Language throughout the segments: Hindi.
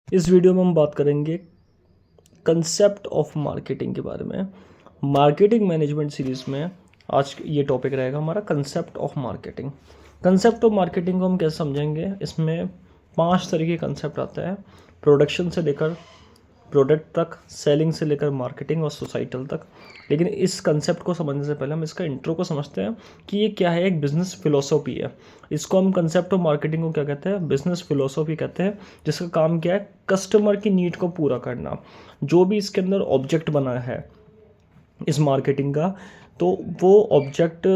इस वीडियो में हम बात करेंगे कंसेप्ट ऑफ मार्केटिंग के बारे में। मार्केटिंग मैनेजमेंट सीरीज़ में आज ये टॉपिक रहेगा हमारा concept of marketing. Concept of marketing को हम कैसे समझेंगे, इसमें 5 तरह के कंसेप्ट आते हैं। प्रोडक्शन से लेकर प्रोडक्ट तक, सेलिंग से लेकर मार्केटिंग और सोसाइटल तक। लेकिन इस कंसेप्ट को समझने से पहले हम इसका इंट्रो को समझते हैं कि ये क्या है। एक बिजनेस फिलोसॉफी है। इसको हम कंसेप्ट ऑफ मार्केटिंग को क्या कहते हैं, बिजनेस फिलोसॉफी कहते हैं, जिसका काम क्या है, कस्टमर की नीड को पूरा करना। जो भी इसके अंदर ऑब्जेक्ट बना है इस मार्केटिंग का, तो वो ऑब्जेक्ट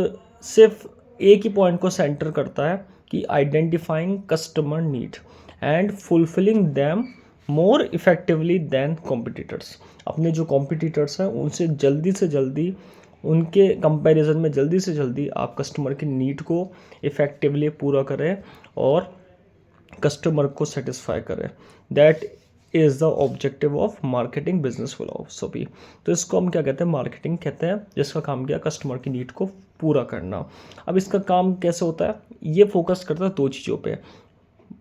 सिर्फ एक ही पॉइंट को सेंटर करता है कि identifying customer need and fulfilling them more effectively than competitors. अपने जो कॉम्पिटिटर्स हैं उनसे जल्दी से जल्दी, उनके कंपैरिजन में जल्दी से जल्दी आप कस्टमर की नीड को इफ़ेक्टिवली पूरा करें और कस्टमर को सेटिस्फाई करें। That is the objective of marketing business philosophy. तो इसको हम क्या कहते हैं, मार्केटिंग कहते हैं, जिसका काम किया कस्टमर की नीड को पूरा करना। अब इसका काम कैसे होता है, ये फोकस करता है 2 चीज़ों पे।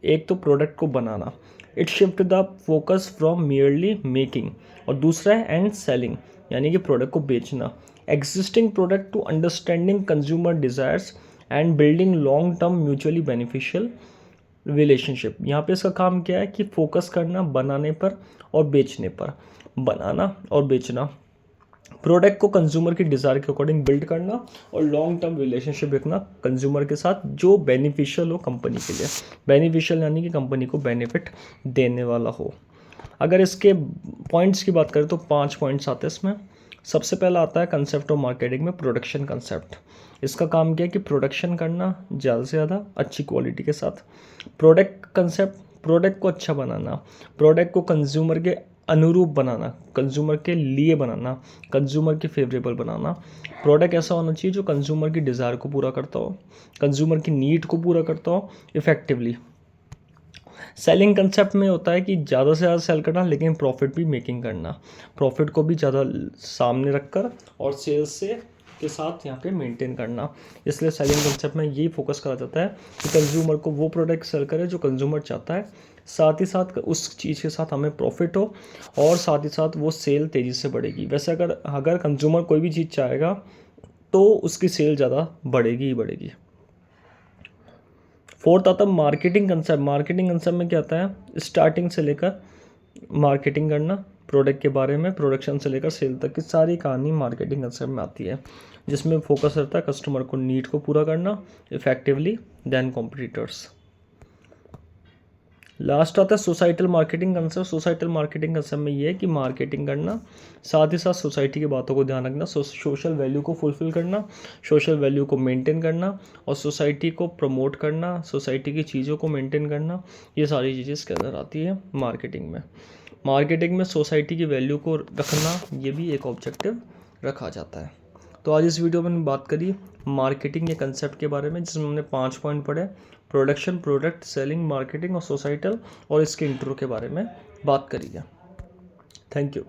एक तो प्रोडक्ट को बनाना, it shift the focus from merely making, और दूसरा है एंड सेलिंग, यानी कि प्रोडक्ट को बेचना। Existing product to understanding consumer desires and building long term mutually beneficial relationship. यहाँ पे इसका काम क्या है कि फोकस करना बनाने पर और बेचने पर। बनाना और बेचना, प्रोडक्ट को कंज्यूमर की डिज़ायर के अकॉर्डिंग बिल्ड करना और लॉन्ग टर्म रिलेशनशिप रखना कंज्यूमर के साथ, जो बेनिफिशियल हो कंपनी के लिए। बेनिफिशियल यानी कि कंपनी को बेनिफिट देने वाला हो। अगर इसके पॉइंट्स की बात करें तो 5 पॉइंट्स आते हैं इसमें। सबसे पहला आता है कंसेप्ट ऑफ मार्केटिंग में प्रोडक्शन कंसेप्ट। इसका काम क्या है कि प्रोडक्शन करना ज़्यादा से ज़्यादा अच्छी क्वालिटी के साथ। प्रोडक्ट कंसेप्ट, प्रोडक्ट को अच्छा बनाना, प्रोडक्ट को कंज्यूमर के अनुरूप बनाना, कंज्यूमर के लिए बनाना, कंज्यूमर के फेवरेबल बनाना। प्रोडक्ट ऐसा होना चाहिए जो कंज्यूमर की डिज़ायर को पूरा करता हो, कंज्यूमर की नीड को पूरा करता हो इफ़ेक्टिवली। सेलिंग कंसेप्ट में होता है कि ज़्यादा से ज़्यादा सेल करना, लेकिन प्रॉफिट भी मेकिंग करना। प्रॉफिट को भी ज़्यादा सामने रखकर और सेल्स से के साथ यहाँ पे मेंटेन करना। इसलिए सेलिंग कंसेप्ट में यही फोकस करा जाता है कि कंज्यूमर को वो प्रोडक्ट सेल करे जो कंज्यूमर चाहता है, साथ ही साथ उस चीज़ के साथ हमें प्रॉफिट हो और साथ ही साथ वो सेल तेज़ी से बढ़ेगी। वैसे अगर अगर कंज्यूमर कोई भी चीज़ चाहेगा तो उसकी सेल ज़्यादा बढ़ेगी ही बढ़ेगी। फोर्थ आता है मार्केटिंग कंसेप्ट। मार्केटिंग कंसेप्ट में क्या आता है, स्टार्टिंग से लेकर मार्केटिंग करना, प्रोडक्ट के बारे में, प्रोडक्शन से लेकर सेल तक की सारी कहानी मार्केटिंग कंसेप्ट में आती है, जिसमें फोकस रहता है कस्टमर को नीड को पूरा करना इफेक्टिवली देन कॉम्पिटिटर्स। लास्ट आता है societal marketing concept. Societal marketing concept में ये है कि मार्केटिंग करना, साथ ही साथ सोसाइटी की बातों को ध्यान रखना, सोशल वैल्यू को फुलफिल करना, सोशल वैल्यू को मेंटेन करना और सोसाइटी को प्रमोट करना, सोसाइटी की चीज़ों को मेंटेन करना। ये सारी चीज़ें इसके अंदर आती है मार्केटिंग में। मार्केटिंग में सोसाइटी की वैल्यू को रखना, ये भी एक ऑब्जेक्टिव रखा जाता है। तो आज इस वीडियो में हमने बात करी मार्केटिंग के कंसेप्ट के बारे में, जिसमें हमने 5 पॉइंट पढ़े। प्रोडक्शन, प्रोडक्ट, सेलिंग, मार्केटिंग और सोसाइटल, और इसके इंट्रो के बारे में बात करी है। Thank you.